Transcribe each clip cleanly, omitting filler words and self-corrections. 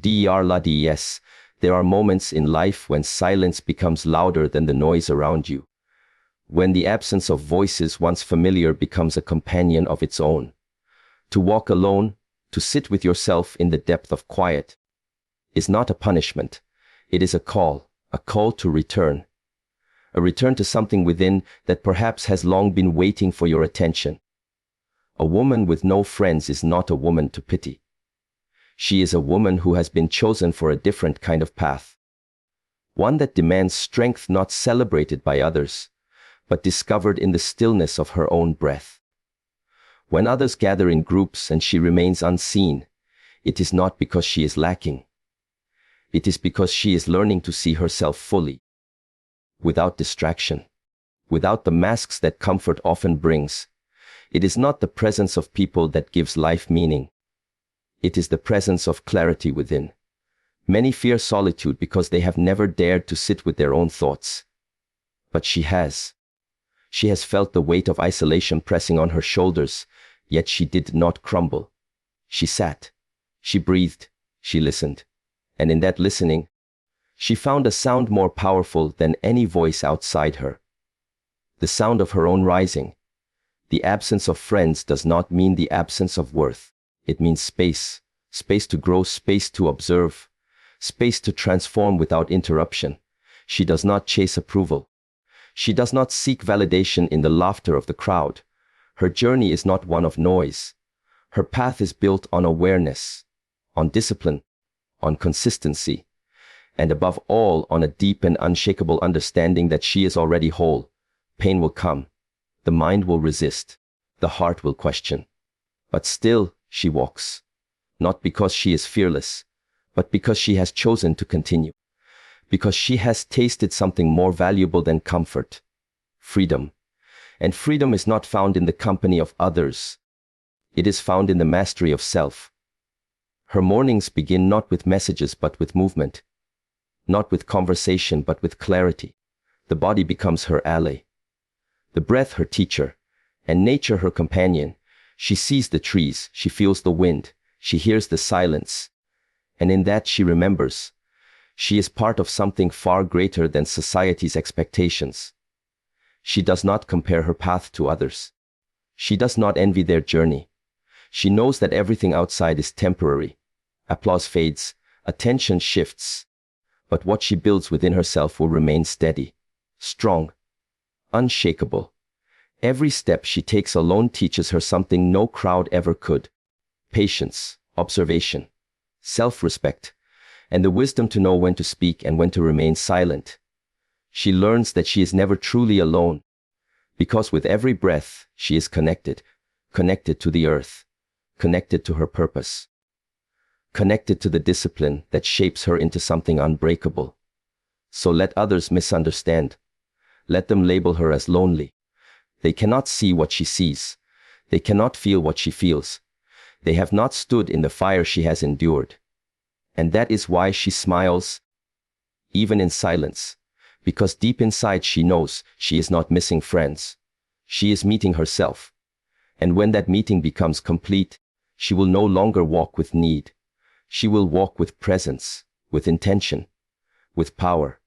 Yes, there are moments in life when silence becomes louder than the noise around you. When the absence of voices once familiar becomes a companion of its own. To walk alone, to sit with yourself in the depth of quiet, is not a punishment. It is a call to return. A return to something within that perhaps has long been waiting for your attention. A woman with no friends is not a woman to pity. She is a woman who has been chosen for a different kind of path. One that demands strength not celebrated by others, but discovered in the stillness of her own breath. When others gather in groups and she remains unseen, it is not because she is lacking. It is because she is learning to see herself fully, without distraction, without the masks that comfort often brings. It is not the presence of people that gives life meaning. It is the presence of clarity within. Many fear solitude because they have never dared to sit with their own thoughts. But she has. She has felt the weight of isolation pressing on her shoulders, yet she did not crumble. She sat, she breathed, she listened. And in that listening, she found a sound more powerful than any voice outside her. The sound of her own rising. The absence of friends does not mean the absence of worth. It means space. Space to grow, space to observe, space to transform without interruption. She does not chase approval. She does not seek validation in the laughter of the crowd. Her journey is not one of noise. Her path is built on awareness, on discipline, on consistency, and above all on a deep and unshakable understanding that she is already whole. Pain will come. The mind will resist. The heart will question. But still, she walks. Not because she is fearless, but because she has chosen to continue. Because she has tasted something more valuable than comfort. Freedom. And freedom is not found in the company of others. It is found in the mastery of self. Her mornings begin not with messages but with movement. Not with conversation but with clarity. The body becomes her ally. The breath her teacher, and nature her companion. She sees the trees, she feels the wind, she hears the silence. And in that she remembers. She is part of something far greater than society's expectations. She does not compare her path to others. She does not envy their journey. She knows that everything outside is temporary. Applause fades, attention shifts. But what she builds within herself will remain steady, strong, unshakable. Every step she takes alone teaches her something no crowd ever could. Patience, observation, self-respect, and the wisdom to know when to speak and when to remain silent. She learns that she is never truly alone, because with every breath she is connected to the earth, connected to her purpose, connected to the discipline that shapes her into something unbreakable. So let others misunderstand. Let them label her as lonely. They cannot see what she sees. They cannot feel what she feels. They have not stood in the fire she has endured. And that is why she smiles, even in silence, because deep inside she knows she is not missing friends. She is meeting herself. And when that meeting becomes complete, she will no longer walk with need. She will walk with presence, with intention, with power,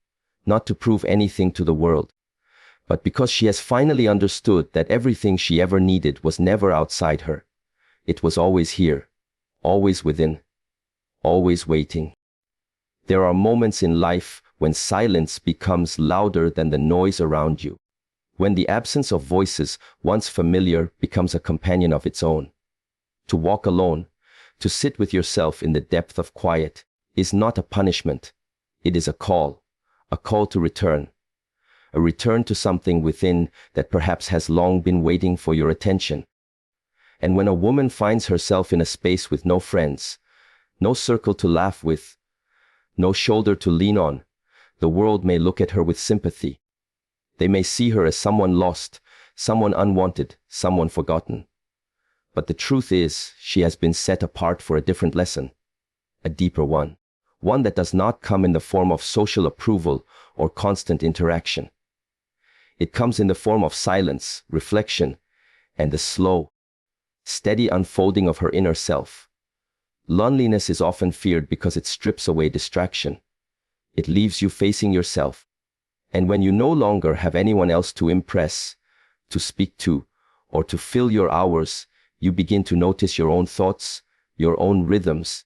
not to prove anything to the world, but because she has finally understood that everything she ever needed was never outside her. It was always here, always within, always waiting. There are moments in life when silence becomes louder than the noise around you, when the absence of voices once familiar becomes a companion of its own. To walk alone, to sit with yourself in the depth of quiet, is not a punishment. It is a call to return. A return to something within that perhaps has long been waiting for your attention. And when a woman finds herself in a space with no friends, no circle to laugh with, no shoulder to lean on, the world may look at her with sympathy. They may see her as someone lost, someone unwanted, someone forgotten. But the truth is, she has been set apart for a different lesson, a deeper one that does not come in the form of social approval or constant interaction. It comes in the form of silence, reflection, and the slow, steady unfolding of her inner self. Loneliness is often feared because it strips away distraction. It leaves you facing yourself. And when you no longer have anyone else to impress, to speak to, or to fill your hours, you begin to notice your own thoughts, your own rhythms,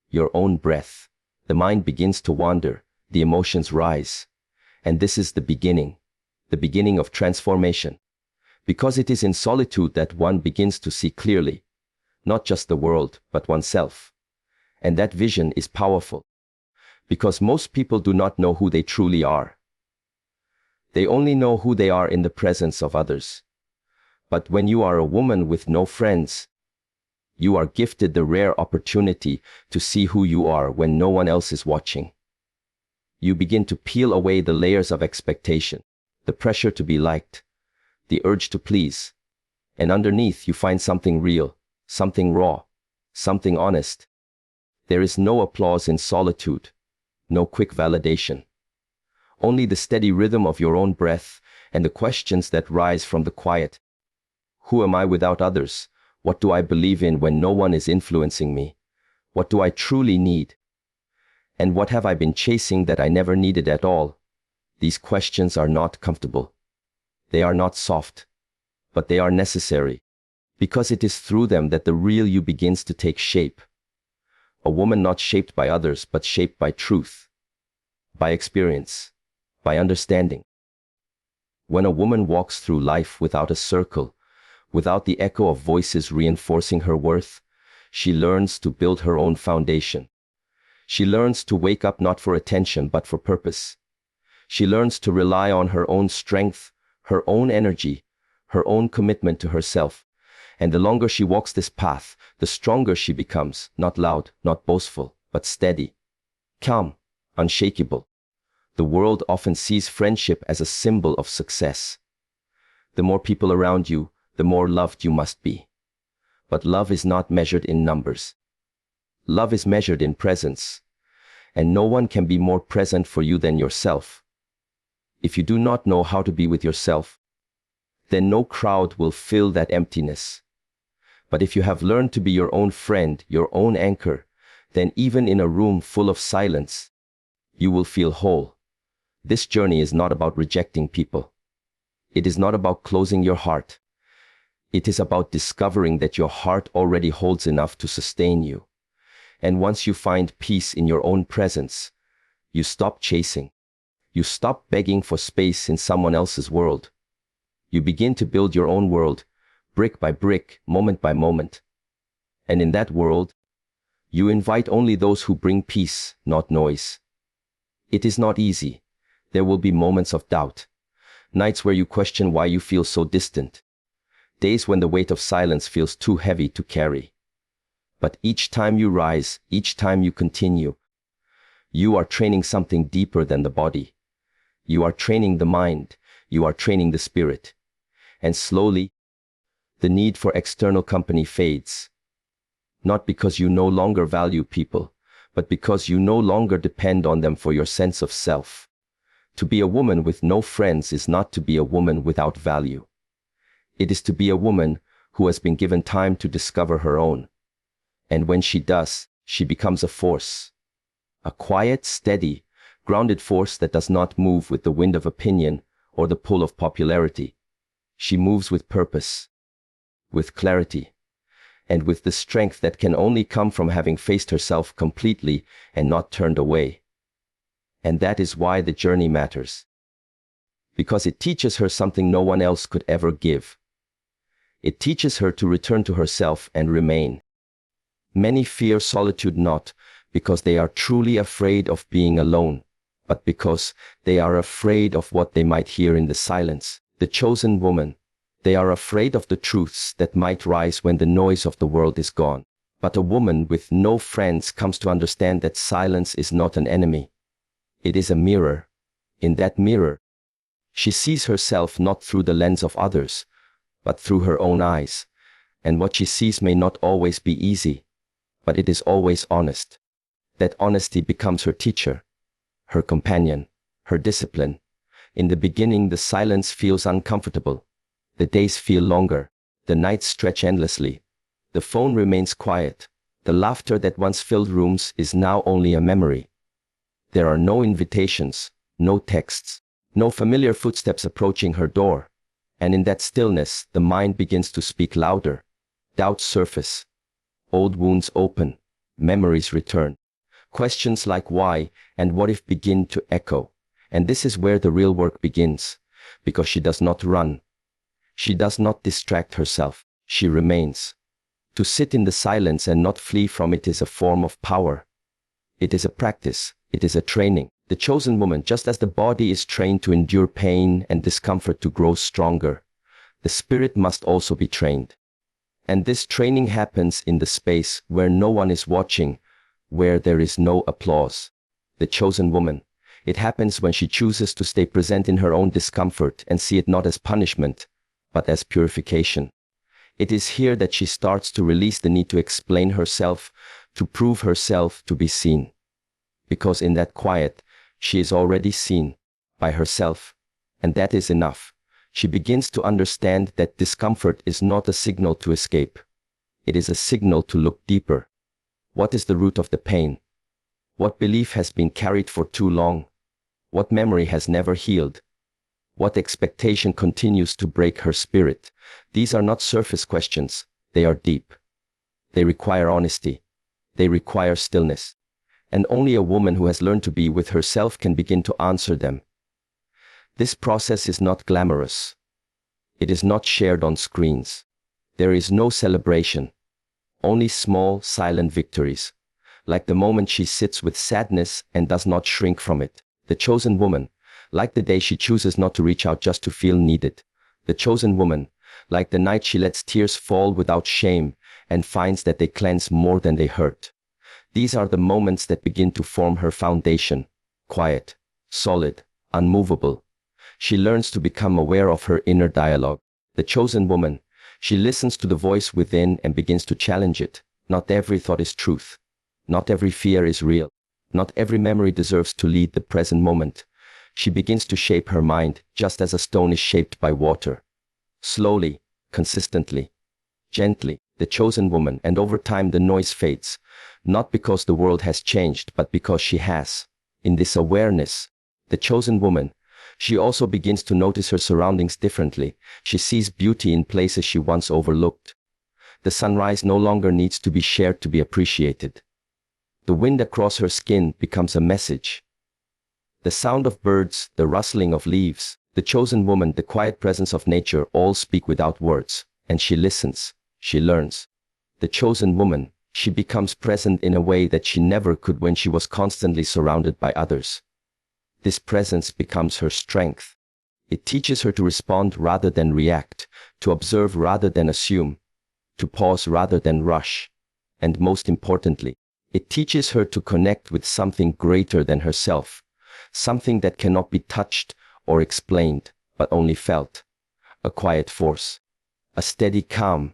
your own breath. The mind begins to wander, the emotions rise. And this is the beginning of transformation. Because it is in solitude that one begins to see clearly, not just the world, but oneself. And that vision is powerful. Because most people do not know who they truly are. They only know who they are in the presence of others. But when you are a woman with no friends, you are gifted the rare opportunity to see who you are when no one else is watching. You begin to peel away the layers of expectation, the pressure to be liked, the urge to please. And underneath you find something real, something raw, something honest. There is no applause in solitude, no quick validation. Only the steady rhythm of your own breath and the questions that rise from the quiet. Who am I without others? What do I believe in when no one is influencing me? What do I truly need? And what have I been chasing that I never needed at all? These questions are not comfortable. They are not soft, but they are necessary, because it is through them that the real you begins to take shape. A woman not shaped by others, but shaped by truth, by experience, by understanding. When a woman walks through life without a circle, without the echo of voices reinforcing her worth, she learns to build her own foundation. She learns to wake up not for attention but for purpose. She learns to rely on her own strength, her own energy, her own commitment to herself. And the longer she walks this path, the stronger she becomes, not loud, not boastful, but steady, calm, unshakable. The world often sees friendship as a symbol of success. The more people around you, the more loved you must be. But love is not measured in numbers. Love is measured in presence. And no one can be more present for you than yourself. If you do not know how to be with yourself, then no crowd will fill that emptiness. But if you have learned to be your own friend, your own anchor, then even in a room full of silence, you will feel whole. This journey is not about rejecting people. It is not about closing your heart. It is about discovering that your heart already holds enough to sustain you. And once you find peace in your own presence, you stop chasing. You stop begging for space in someone else's world. You begin to build your own world, brick by brick, moment by moment. And in that world, you invite only those who bring peace, not noise. It is not easy. There will be moments of doubt, nights where you question why you feel so distant, days when the weight of silence feels too heavy to carry. But each time you rise, each time you continue, you are training something deeper than the body. You are training the mind, you are training the spirit. And slowly, the need for external company fades. Not because you no longer value people, but because you no longer depend on them for your sense of self. To be a woman with no friends is not to be a woman without value. It is to be a woman who has been given time to discover her own. And when she does, she becomes a force. A quiet, steady, grounded force that does not move with the wind of opinion or the pull of popularity. She moves with purpose, with clarity, and with the strength that can only come from having faced herself completely and not turned away. And that is why the journey matters. Because it teaches her something no one else could ever give. It teaches her to return to herself and remain. Many fear solitude not because they are truly afraid of being alone, but because they are afraid of what they might hear in the silence. The chosen woman. They are afraid of the truths that might rise when the noise of the world is gone. But a woman with no friends comes to understand that silence is not an enemy. It is a mirror. In that mirror, she sees herself not through the lens of others, but through her own eyes. And what she sees may not always be easy, but it is always honest. That honesty becomes her teacher, her companion, her discipline. In the beginning, the silence feels uncomfortable. The days feel longer. The nights stretch endlessly. The phone remains quiet. The laughter that once filled rooms is now only a memory. There are no invitations, no texts, no familiar footsteps approaching her door. And in that stillness, the mind begins to speak louder. Doubts surface. Old wounds open. Memories return. Questions like why and what if begin to echo. And this is where the real work begins, because she does not run. She does not distract herself. She remains. To sit in the silence and not flee from it is a form of power. It is a practice. It is a training. The chosen woman, just as the body is trained to endure pain and discomfort to grow stronger, the spirit must also be trained. And this training happens in the space where no one is watching, where there is no applause. The chosen woman, it happens when she chooses to stay present in her own discomfort and see it not as punishment, but as purification. It is here that she starts to release the need to explain herself, to prove herself, to be seen. Because in that quiet, she is already seen by herself, and that is enough. She begins to understand that discomfort is not a signal to escape. It is a signal to look deeper. What is the root of the pain? What belief has been carried for too long? What memory has never healed? What expectation continues to break her spirit? These are not surface questions. They are deep. They require honesty. They require stillness. And only a woman who has learned to be with herself can begin to answer them. This process is not glamorous. It is not shared on screens. There is no celebration. Only small, silent victories. Like the moment she sits with sadness and does not shrink from it. The chosen woman, like the day she chooses not to reach out just to feel needed. The chosen woman, like the night she lets tears fall without shame and finds that they cleanse more than they hurt. These are the moments that begin to form her foundation. Quiet, solid, unmovable. She learns to become aware of her inner dialogue. The chosen woman, she listens to the voice within and begins to challenge it. Not every thought is truth. Not every fear is real. Not every memory deserves to lead the present moment. She begins to shape her mind, just as a stone is shaped by water. Slowly, consistently, gently, the chosen woman, and over time the noise fades. Not because the world has changed, but because she has. In this awareness, the chosen woman, she also begins to notice her surroundings differently. She sees beauty in places she once overlooked. The sunrise no longer needs to be shared to be appreciated. The wind across her skin becomes a message. The sound of birds, the rustling of leaves, the chosen woman, the quiet presence of nature all speak without words, and she listens, she learns. The chosen woman, she becomes present in a way that she never could when she was constantly surrounded by others. This presence becomes her strength. It teaches her to respond rather than react, to observe rather than assume, to pause rather than rush. And most importantly, it teaches her to connect with something greater than herself, something that cannot be touched or explained, but only felt. A quiet force, a steady calm,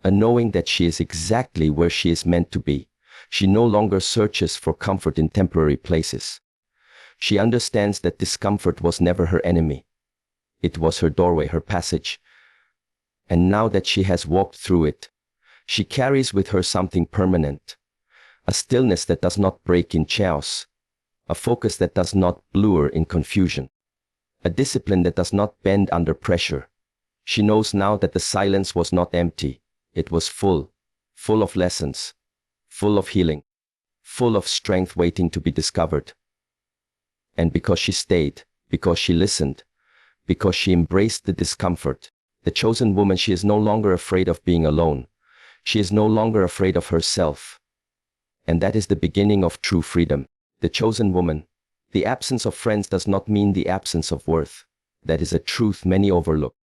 a knowing that she is exactly where she is meant to be. She no longer searches for comfort in temporary places. She understands that discomfort was never her enemy. It was her doorway, her passage. And now that she has walked through it, she carries with her something permanent. A stillness that does not break in chaos. A focus that does not blur in confusion. A discipline that does not bend under pressure. She knows now that the silence was not empty. It was full, full of lessons, full of healing, full of strength waiting to be discovered. And because she stayed, because she listened, because she embraced the discomfort, the chosen woman, she is no longer afraid of being alone. She is no longer afraid of herself. And that is the beginning of true freedom. The chosen woman, the absence of friends does not mean the absence of worth. That is a truth many overlook.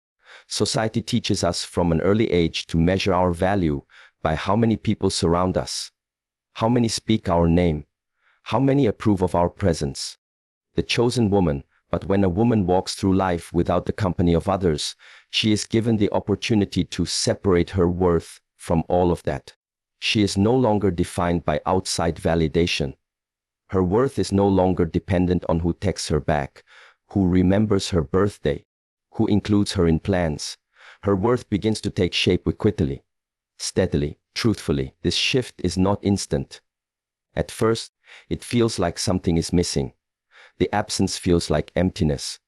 Society teaches us from an early age to measure our value by how many people surround us, how many speak our name, how many approve of our presence. The chosen woman, but when a woman walks through life without the company of others, she is given the opportunity to separate her worth from all of that. She is no longer defined by outside validation. Her worth is no longer dependent on who texts her back, who remembers her birthday, who includes her in plans. Her worth begins to take shape quickly, steadily, Truthfully, this shift is not instant. At first, it feels like something is missing. The absence feels like emptiness.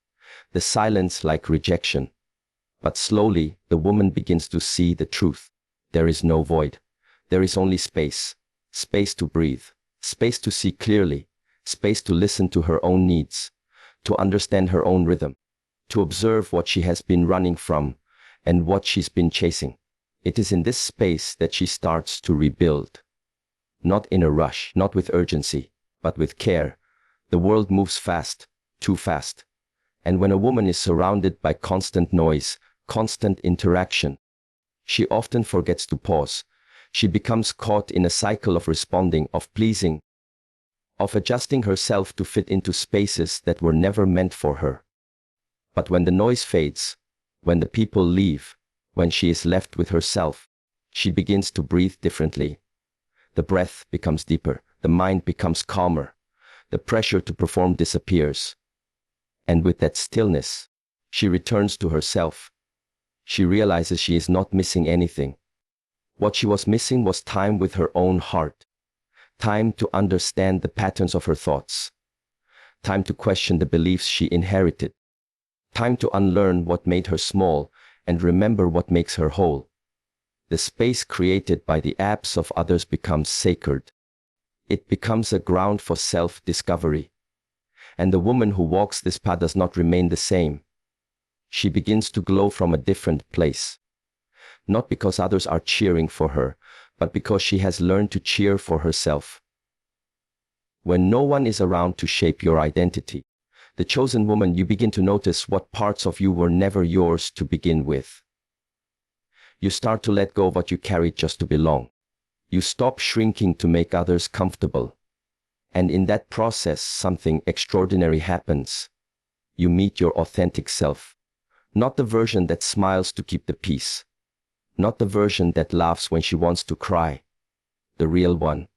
The silence like rejection. But slowly, the woman begins to see the truth. There is no void. There is only space. Space to breathe. Space to see clearly. Space to listen to her own needs. To understand her own rhythm. To observe what she has been running from and what she's been chasing. It is in this space that she starts to rebuild. Not in a rush, not with urgency, but with care. The world moves fast, too fast. And when a woman is surrounded by constant noise, constant interaction, she often forgets to pause. She becomes caught in a cycle of responding, of pleasing, of adjusting herself to fit into spaces that were never meant for her. But when the noise fades, when the people leave, when she is left with herself, she begins to breathe differently. The breath becomes deeper, the mind becomes calmer, the pressure to perform disappears. And with that stillness, she returns to herself. She realizes she is not missing anything. What she was missing was time with her own heart, time to understand the patterns of her thoughts, time to question the beliefs she inherited, time to unlearn what made her small and remember what makes her whole. The space created by the absence of others becomes sacred. It becomes a ground for self-discovery. And the woman who walks this path does not remain the same. She begins to glow from a different place. Not because others are cheering for her, but because she has learned to cheer for herself. When no one is around to shape your identity, the chosen woman, you begin to notice what parts of you were never yours to begin with. You start to let go of what you carried just to belong. You stop shrinking to make others comfortable. And in that process, something extraordinary happens. You meet your authentic self. Not the version that smiles to keep the peace. Not the version that laughs when she wants to cry. The real one.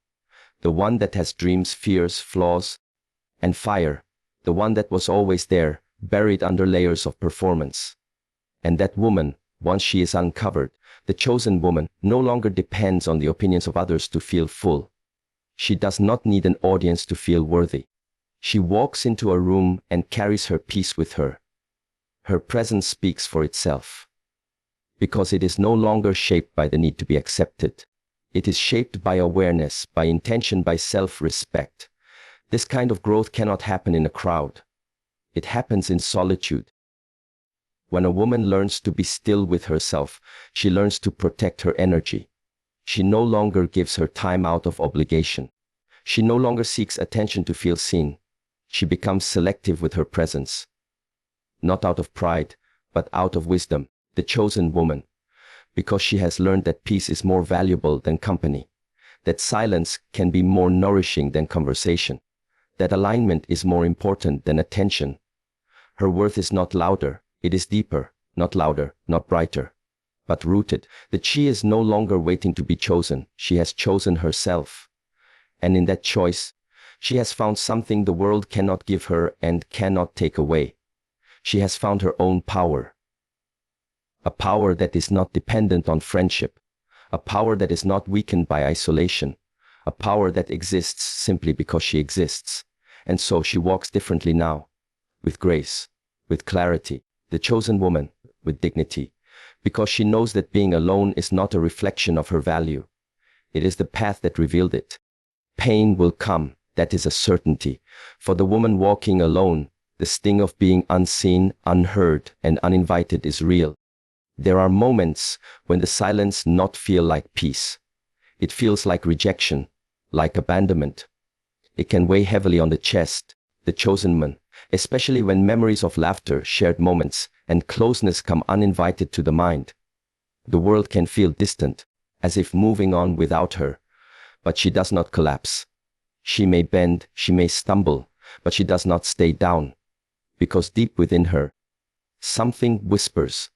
The one that has dreams, fears, flaws, and fire. The one that was always there, buried under layers of performance. And that woman, once she is uncovered, the chosen woman, no longer depends on the opinions of others to feel full. She does not need an audience to feel worthy. She walks into a room and carries her peace with her. Her presence speaks for itself. Because it is no longer shaped by the need to be accepted. It is shaped by awareness, by intention, by self-respect. This kind of growth cannot happen in a crowd. It happens in solitude. When a woman learns to be still with herself, she learns to protect her energy. She no longer gives her time out of obligation. She no longer seeks attention to feel seen. She becomes selective with her presence. Not out of pride, but out of wisdom, the chosen woman. Because she has learned that peace is more valuable than company. That silence can be more nourishing than conversation. That alignment is more important than attention. Her worth is not louder, it is deeper, not louder, not brighter, but rooted. That she is no longer waiting to be chosen, she has chosen herself. And in that choice, she has found something the world cannot give her and cannot take away. She has found her own power. A power that is not dependent on friendship. A power that is not weakened by isolation. A power that exists simply because she exists. And so she walks differently now. With grace, with clarity, the chosen woman, with dignity. Because she knows that being alone is not a reflection of her value. It is the path that revealed it. Pain will come, that is a certainty. For the woman walking alone, the sting of being unseen, unheard, and uninvited is real. There are moments when the silence not feel like peace. It feels like rejection, like abandonment. It can weigh heavily on the chest, the chosen one, especially when memories of laughter, shared moments, and closeness come uninvited to the mind. The world can feel distant, as if moving on without her, but she does not collapse. She may bend, she may stumble, but she does not stay down, because deep within her, something whispers.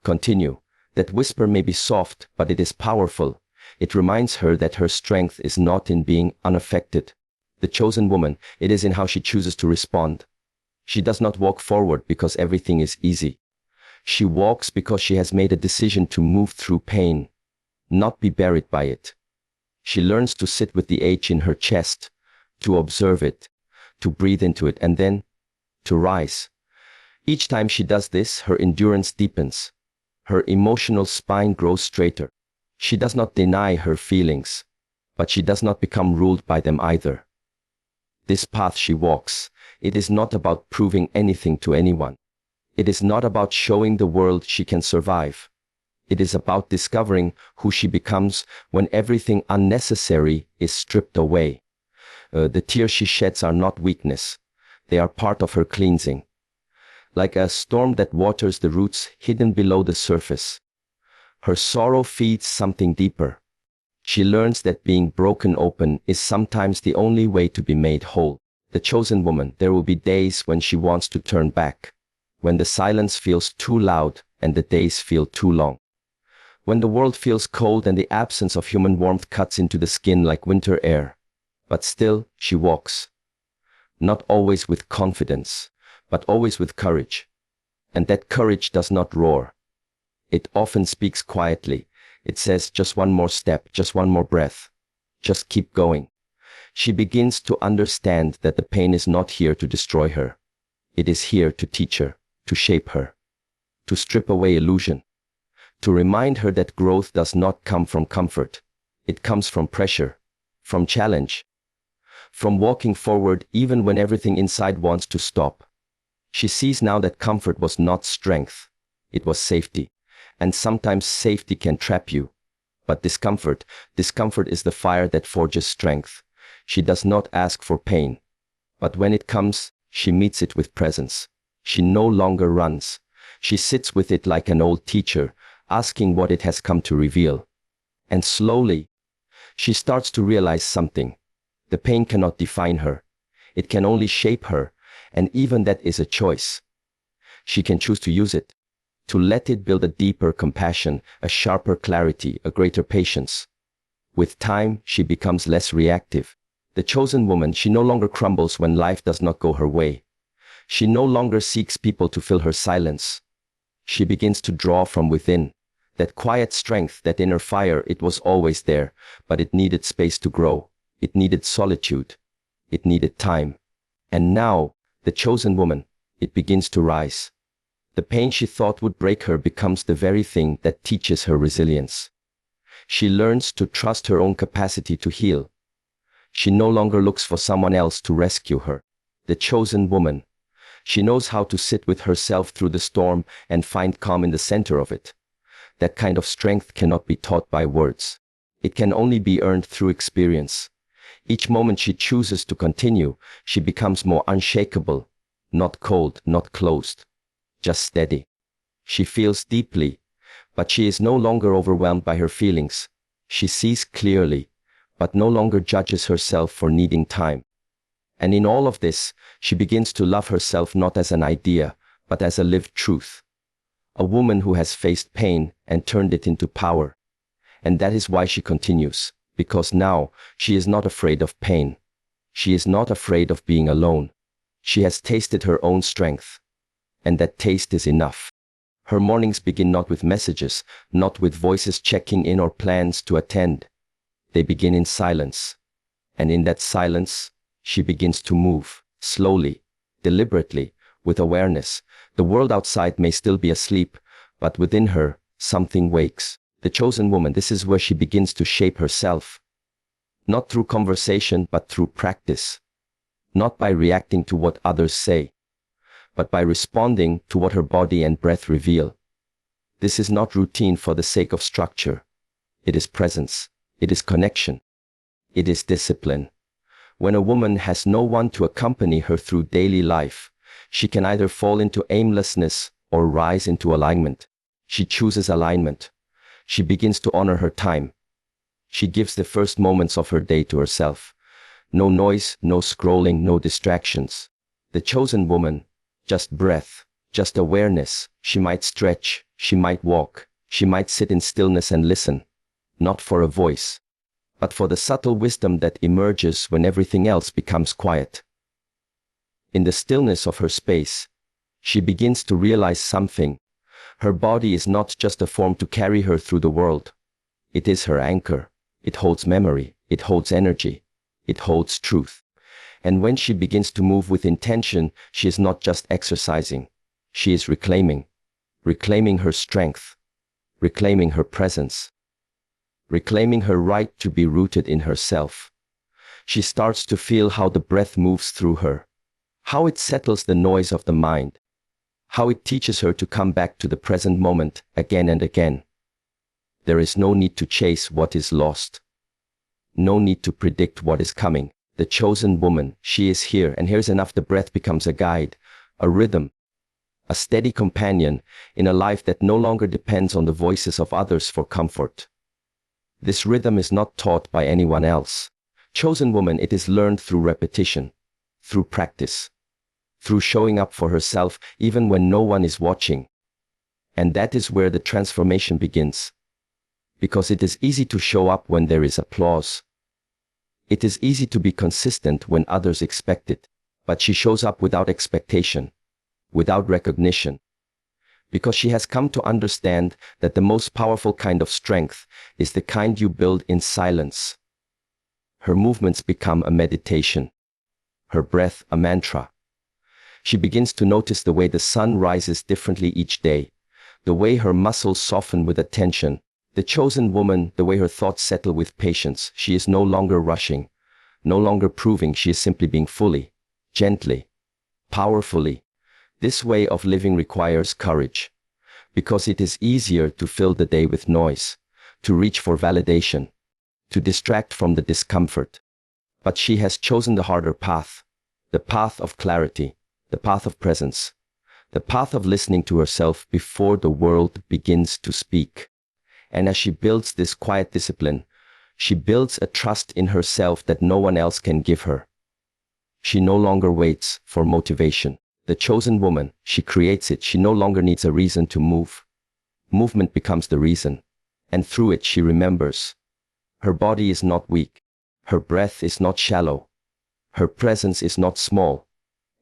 Continue. That whisper may be soft, but it is powerful. It reminds her that her strength is not in being unaffected. The chosen woman, it is in how she chooses to respond. She does not walk forward because everything is easy. She walks because she has made a decision to move through pain. not be buried by it. She learns to sit with the ache in her chest, to observe it, to breathe into it, and then to rise. Each time she does this, her endurance deepens. Her emotional spine grows straighter. She does not deny her feelings, but she does not become ruled by them either. This path she walks, it is not about proving anything to anyone. It is not about showing the world she can survive. It is about discovering who she becomes when everything unnecessary is stripped away. The tears she sheds are not weakness. They are part of her cleansing. Like a storm that waters the roots hidden below the surface. Her sorrow feeds something deeper. She learns that being broken open is sometimes the only way to be made whole. The chosen woman, there will be days when she wants to turn back. When the silence feels too loud and the days feel too long. When the world feels cold and the absence of human warmth cuts into the skin like winter air. But still, she walks. Not always with confidence, but always with courage. And that courage does not roar. It often speaks quietly. It says, just one more step, just one more breath. Just keep going. She begins to understand that the pain is not here to destroy her. It is here to teach her, to shape her, to strip away illusion, to remind her that growth does not come from comfort. It comes from pressure, from challenge, from walking forward even when everything inside wants to stop. She sees now that comfort was not strength, it was safety. And sometimes safety can trap you. But discomfort is the fire that forges strength. She does not ask for pain. But when it comes, she meets it with presence. She no longer runs. She sits with it like an old teacher, asking what it has come to reveal. And slowly, she starts to realize something. The pain cannot define her. It can only shape her, and even that is a choice. She can choose to use it, to let it build a deeper compassion, a sharper clarity, a greater patience. With time, she becomes less reactive. The chosen woman, she no longer crumbles when life does not go her way. She no longer seeks people to fill her silence. She begins to draw from within. That quiet strength, that inner fire, it was always there, but it needed space to grow. It needed solitude. It needed time. And now, the chosen woman, it begins to rise. The pain she thought would break her becomes the very thing that teaches her resilience. She learns to trust her own capacity to heal. She no longer looks for someone else to rescue her. The chosen woman. She knows how to sit with herself through the storm and find calm in the center of it. That kind of strength cannot be taught by words. It can only be earned through experience. Each moment she chooses to continue, she becomes more unshakable, not cold, not closed. Just steady. She feels deeply, but she is no longer overwhelmed by her feelings. She sees clearly, but no longer judges herself for needing time. And in all of this, she begins to love herself not as an idea, but as a lived truth. A woman who has faced pain and turned it into power. And that is why she continues, because now she is not afraid of pain. She is not afraid of being alone. She has tasted her own strength. And that taste is enough. Her mornings begin not with messages, not with voices checking in or plans to attend. They begin in silence. And in that silence, she begins to move, slowly, deliberately, with awareness. The world outside may still be asleep, but within her, something wakes. The chosen woman, this is where she begins to shape herself. Not through conversation, but through practice. Not by reacting to what others say, but by responding to what her body and breath reveal. This is not routine for the sake of structure. It is presence. It is connection. It is discipline. When a woman has no one to accompany her through daily life, she can either fall into aimlessness or rise into alignment. She chooses alignment. She begins to honor her time. She gives the first moments of her day to herself. No noise, no scrolling, no distractions. The chosen woman, just breath, just awareness. She might stretch, she might walk, she might sit in stillness and listen. Not for a voice, but for the subtle wisdom that emerges when everything else becomes quiet. In the stillness of her space, she begins to realize something. Her body is not just a form to carry her through the world. It is her anchor. It holds memory. It holds energy. It holds truth. And when she begins to move with intention, she is not just exercising. She is reclaiming her strength, reclaiming her presence, reclaiming her right to be rooted in herself. She starts to feel how the breath moves through her, how it settles the noise of the mind, how it teaches her to come back to the present moment again and again. There is no need to chase what is lost. No need to predict what is coming. The chosen woman, she is here, and here's enough. The breath becomes a guide, a rhythm, a steady companion in a life that no longer depends on the voices of others for comfort. This rhythm is not taught by anyone else. Chosen woman, it is learned through repetition, through practice, through showing up for herself even when no one is watching. And that is where the transformation begins. Because it is easy to show up when there is applause. It is easy to be consistent when others expect it, but she shows up without expectation, without recognition, because she has come to understand that the most powerful kind of strength is the kind you build in silence. Her movements become a meditation, her breath a mantra. She begins to notice the way the sun rises differently each day, the way her muscles soften with attention. The chosen woman, the way her thoughts settle with patience. She is no longer rushing, no longer proving. She is simply being fully, gently, powerfully. This way of living requires courage, because it is easier to fill the day with noise, to reach for validation, to distract from the discomfort. But she has chosen the harder path, the path of clarity, the path of presence, the path of listening to herself before the world begins to speak. And as she builds this quiet discipline, she builds a trust in herself that no one else can give her. She no longer waits for motivation. The chosen woman, she creates it. She no longer needs a reason to move. Movement becomes the reason. And through it she remembers. Her body is not weak. Her breath is not shallow. Her presence is not small.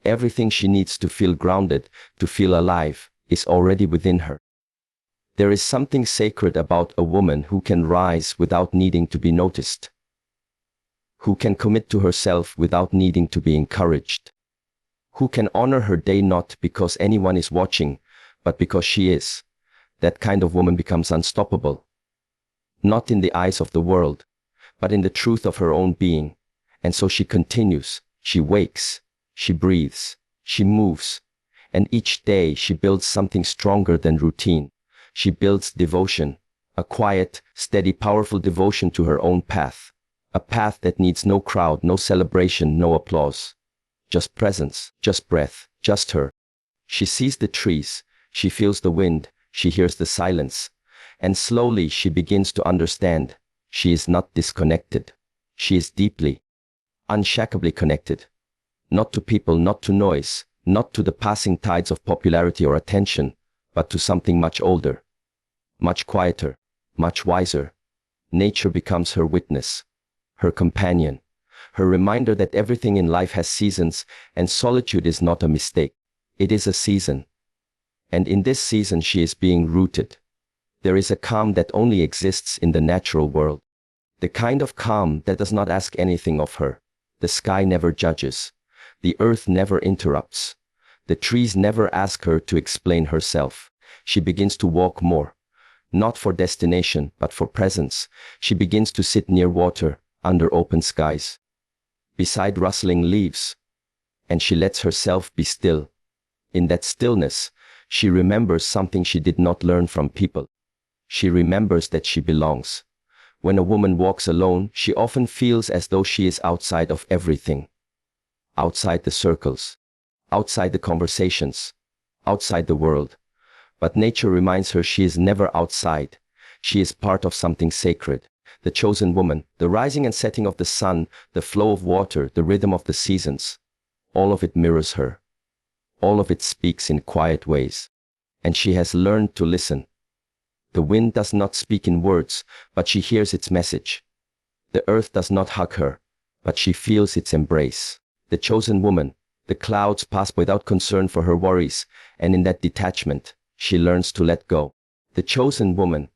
Everything she needs to feel grounded, to feel alive, is already within her. There is something sacred about a woman who can rise without needing to be noticed, who can commit to herself without needing to be encouraged, who can honor her day not because anyone is watching, but because she is. That kind of woman becomes unstoppable, not in the eyes of the world, but in the truth of her own being. And so she continues, she wakes, she breathes, she moves, and each day she builds something stronger than routine. She builds devotion, a quiet, steady, powerful devotion to her own path, a path that needs no crowd, no celebration, no applause. Just presence, just breath, just her. She sees the trees, she feels the wind, she hears the silence, and slowly she begins to understand. She is not disconnected. She is deeply, unshakably connected. Not to people, not to noise, not to the passing tides of popularity or attention, but to something much older, much quieter, much wiser. Nature becomes her witness, her companion, her reminder that everything in life has seasons, and solitude is not a mistake. It is a season. And in this season she is being rooted. There is a calm that only exists in the natural world. The kind of calm that does not ask anything of her. The sky never judges. The earth never interrupts. The trees never ask her to explain herself. She begins to walk more. Not for destination, but for presence. She begins to sit near water, under open skies, beside rustling leaves. And she lets herself be still. In that stillness, she remembers something she did not learn from people. She remembers that she belongs. When a woman walks alone, she often feels as though she is outside of everything. Outside the circles, outside the conversations, outside the world. But nature reminds her she is never outside. She is part of something sacred. The chosen woman, the rising and setting of the sun, the flow of water, the rhythm of the seasons. All of it mirrors her. All of it speaks in quiet ways. And she has learned to listen. The wind does not speak in words, but she hears its message. The earth does not hug her, but she feels its embrace. The chosen woman, the clouds pass without concern for her worries, and in that detachment, she learns to let go. The chosen woman,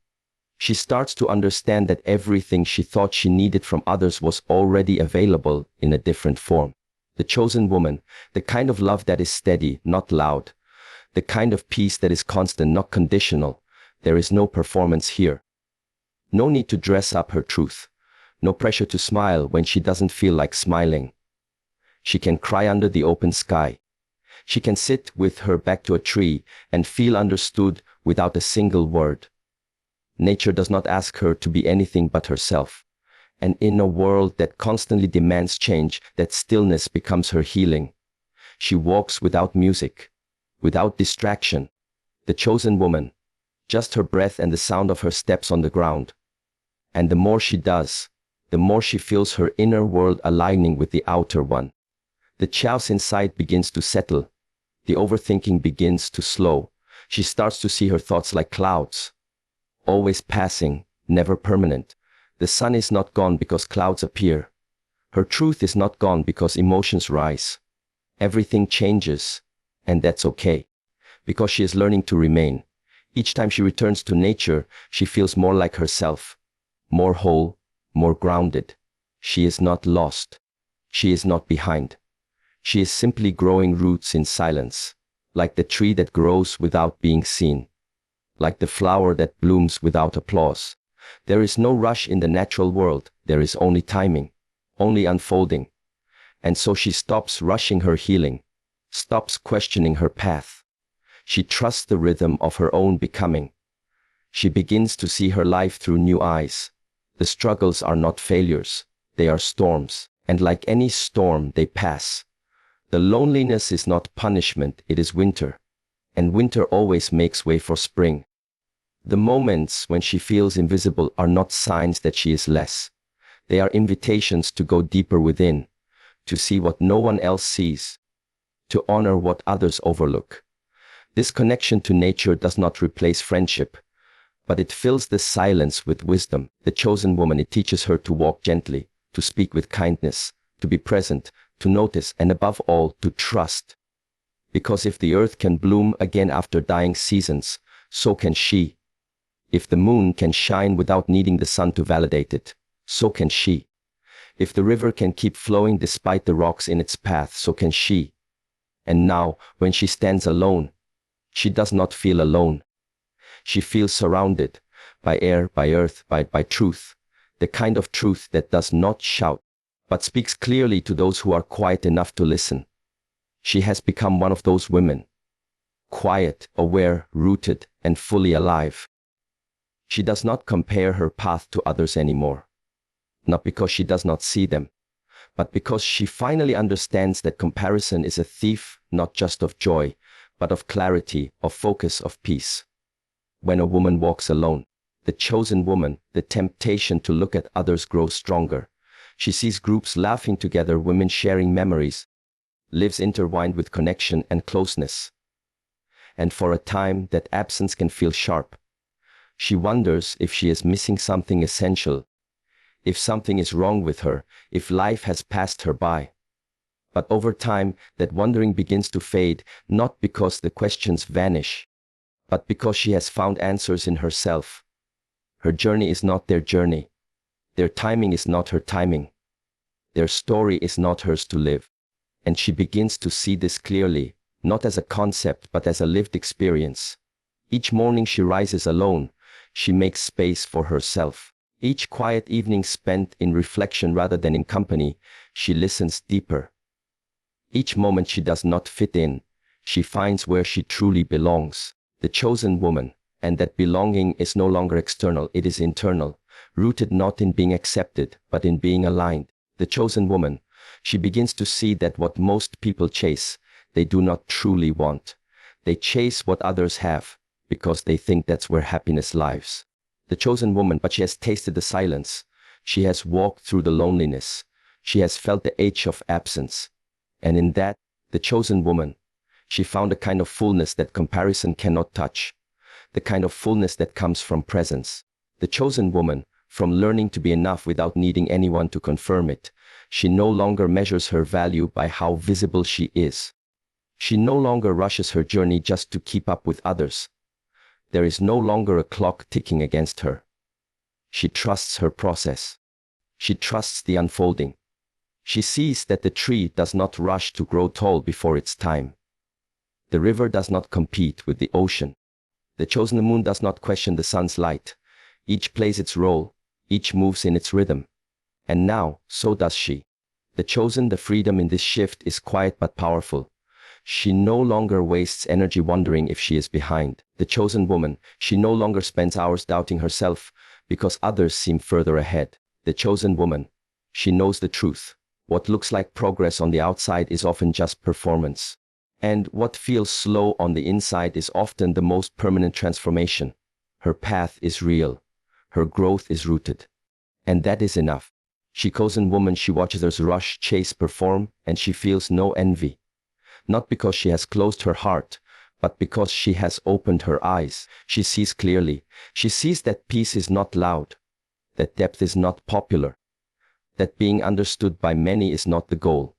She starts to understand that everything she thought she needed from others was already available in a different form. The chosen woman, the kind of love that is steady, not loud. The kind of peace that is constant, not conditional. There is no performance here. No need to dress up her truth. No pressure to smile when she doesn't feel like smiling. She can cry under the open sky. She can sit with her back to a tree and feel understood without a single word. Nature does not ask her to be anything but herself. And in a world that constantly demands change, that stillness becomes her healing. She walks without music, without distraction. The chosen woman, just her breath and the sound of her steps on the ground. And the more she does, the more she feels her inner world aligning with the outer one. The chaos inside begins to settle. The overthinking begins to slow. She starts to see her thoughts like clouds, always passing, never permanent. The sun is not gone because clouds appear. Her truth is not gone because emotions rise. Everything changes, and that's okay, because she is learning to remain. Each time she returns to nature, she feels more like herself, more whole, more grounded. She is not lost. She is not behind. She is simply growing roots in silence, like the tree that grows without being seen, like the flower that blooms without applause. There is no rush in the natural world. There is only timing, only unfolding. And so she stops rushing her healing, stops questioning her path. She trusts the rhythm of her own becoming. She begins to see her life through new eyes. The struggles are not failures. They are storms. And like any storm, they pass. The loneliness is not punishment, it is winter. And winter always makes way for spring. The moments when she feels invisible are not signs that she is less. They are invitations to go deeper within, to see what no one else sees, to honor what others overlook. This connection to nature does not replace friendship, but it fills the silence with wisdom. The chosen woman, it teaches her to walk gently, to speak with kindness, to be present, to notice, and above all, to trust. Because if the earth can bloom again after dying seasons, so can she. If the moon can shine without needing the sun to validate it, so can she. If the river can keep flowing despite the rocks in its path, so can she. And now, when she stands alone, she does not feel alone. She feels surrounded by air, by earth, by truth, the kind of truth that does not shout, but speaks clearly to those who are quiet enough to listen. She has become one of those women, quiet, aware, rooted, and fully alive. She does not compare her path to others anymore, not because she does not see them, but because she finally understands that comparison is a thief not just of joy, but of clarity, of focus, of peace. When a woman walks alone, the chosen woman, the temptation to look at others grows stronger. She sees groups laughing together, women sharing memories, lives intertwined with connection and closeness. And for a time, that absence can feel sharp. She wonders if she is missing something essential, if something is wrong with her, if life has passed her by. But over time, that wondering begins to fade, not because the questions vanish, but because she has found answers in herself. Her journey is not their journey. Their timing is not her timing. Their story is not hers to live. And she begins to see this clearly, not as a concept, but as a lived experience. Each morning she rises alone. She makes space for herself. Each quiet evening spent in reflection rather than in company, she listens deeper. Each moment she does not fit in, she finds where she truly belongs. The chosen woman, and that belonging is no longer external, it is internal, rooted not in being accepted, but in being aligned. The chosen woman, she begins to see that what most people chase, they do not truly want. They chase what others have, because they think that's where happiness lies. The chosen woman, but she has tasted the silence. She has walked through the loneliness. She has felt the ache of absence. And in that, the chosen woman, she found a kind of fullness that comparison cannot touch. The kind of fullness that comes from presence. The chosen woman, from learning to be enough without needing anyone to confirm it, she no longer measures her value by how visible she is. She no longer rushes her journey just to keep up with others. There is no longer a clock ticking against her. She trusts her process. She trusts the unfolding. She sees that the tree does not rush to grow tall before its time. The river does not compete with the ocean. The chosen moon does not question the sun's light. Each plays its role, each moves in its rhythm. And now, so does she. The chosen, the freedom in this shift is quiet but powerful. She no longer wastes energy wondering if she is behind. The chosen woman, she no longer spends hours doubting herself because others seem further ahead. The chosen woman, she knows the truth. What looks like progress on the outside is often just performance. And what feels slow on the inside is often the most permanent transformation. Her path is real. Her growth is rooted. And that is enough. She chosen woman, she watches others rush, chase, perform, and she feels no envy. Not because she has closed her heart, but because she has opened her eyes. She sees clearly. She sees that peace is not loud, that depth is not popular, that being understood by many is not the goal.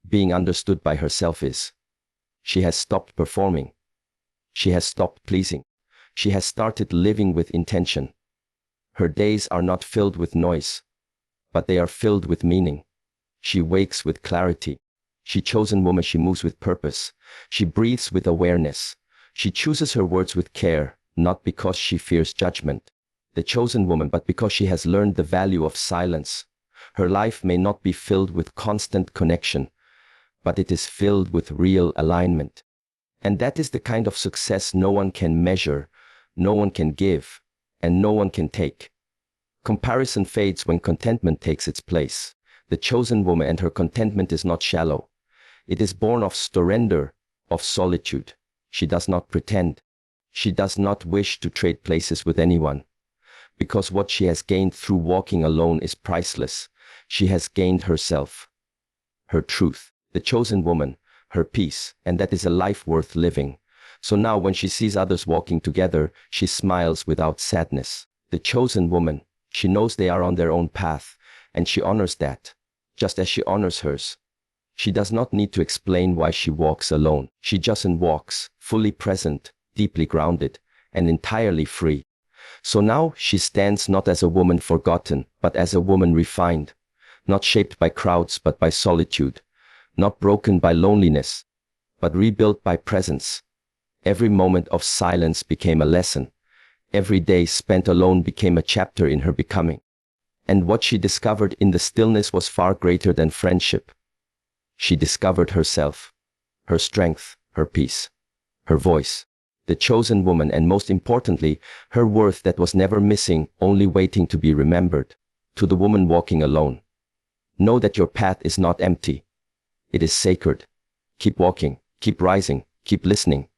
Being understood by herself is. She has stopped performing. She has stopped pleasing. She has started living with intention. Her days are not filled with noise, but they are filled with meaning. She wakes with clarity. She chosen woman, she moves with purpose. She breathes with awareness. She chooses her words with care, not because she fears judgment. The chosen woman, but because she has learned the value of silence. Her life may not be filled with constant connection, but it is filled with real alignment. And that is the kind of success no one can measure, no one can give, and no one can take. Comparison fades when contentment takes its place. The chosen woman and her contentment is not shallow. It is born of surrender, of solitude. She does not pretend. She does not wish to trade places with anyone. Because what she has gained through walking alone is priceless. She has gained herself, her truth, the chosen woman, her peace, and that is a life worth living. So now when she sees others walking together, she smiles without sadness. The chosen woman, she knows they are on their own path, and she honors that, just as she honors hers. She does not need to explain why she walks alone. She just walks, fully present, deeply grounded, and entirely free. So now she stands not as a woman forgotten, but as a woman refined, not shaped by crowds but by solitude, not broken by loneliness, but rebuilt by presence. Every moment of silence became a lesson. Every day spent alone became a chapter in her becoming. And what she discovered in the stillness was far greater than friendship. She discovered herself, her strength, her peace, her voice, the chosen woman, and most importantly, her worth that was never missing, only waiting to be remembered. To the woman walking alone, know that your path is not empty. It is sacred. Keep walking, keep rising, keep listening.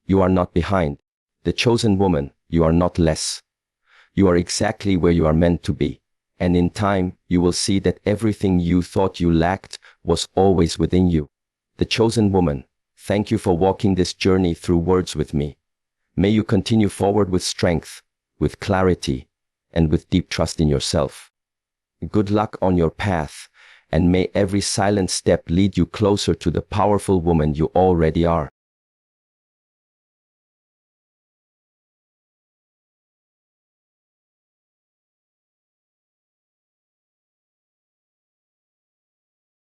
You are not behind. The chosen woman, you are not less. You are exactly where you are meant to be. And in time, you will see that everything you thought you lacked was always within you. The chosen woman, thank you for walking this journey through words with me. May you continue forward with strength, with clarity, and with deep trust in yourself. Good luck on your path, and may every silent step lead you closer to the powerful woman you already are.